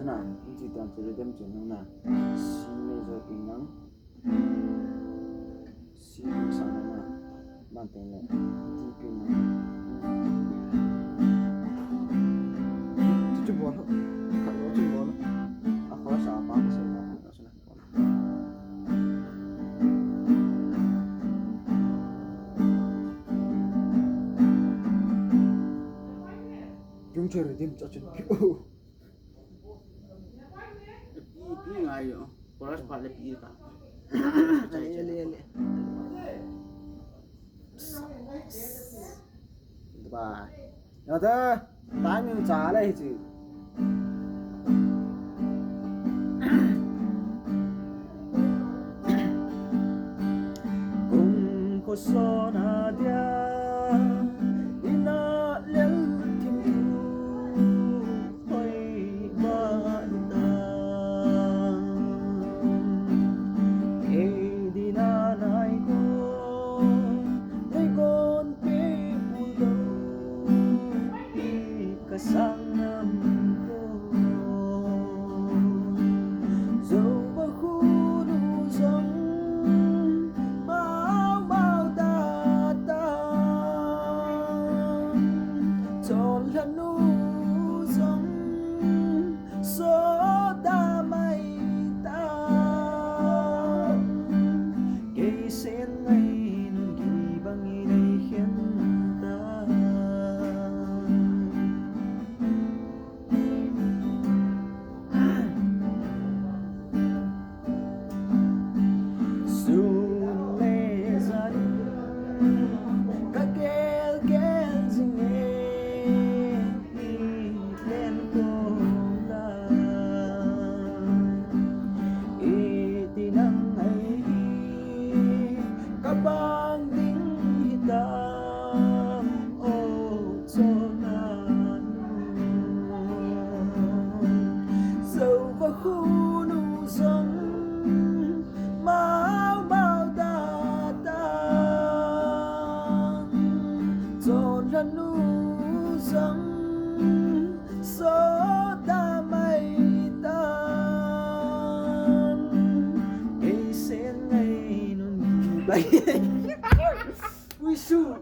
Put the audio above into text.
是哪？你记得这个点就能哪？C major 平能，C 平上能哪？慢点嘞，D 平能，这就不了，看我就不了，啊，好啥八个谁嘛？那是哪？경찰에 님 짜증 피우. Pi ngayo. Oras pa le pi ka. Ali. Ba. Nó thế, tái mình trả lại chứ. Cùng có số na dia, ina lel tim tu, hoi ban ta. E di na nai ko, nai kon pi pulo, pi kasang nam ko. Dẫu có khu đủ sống. Ui su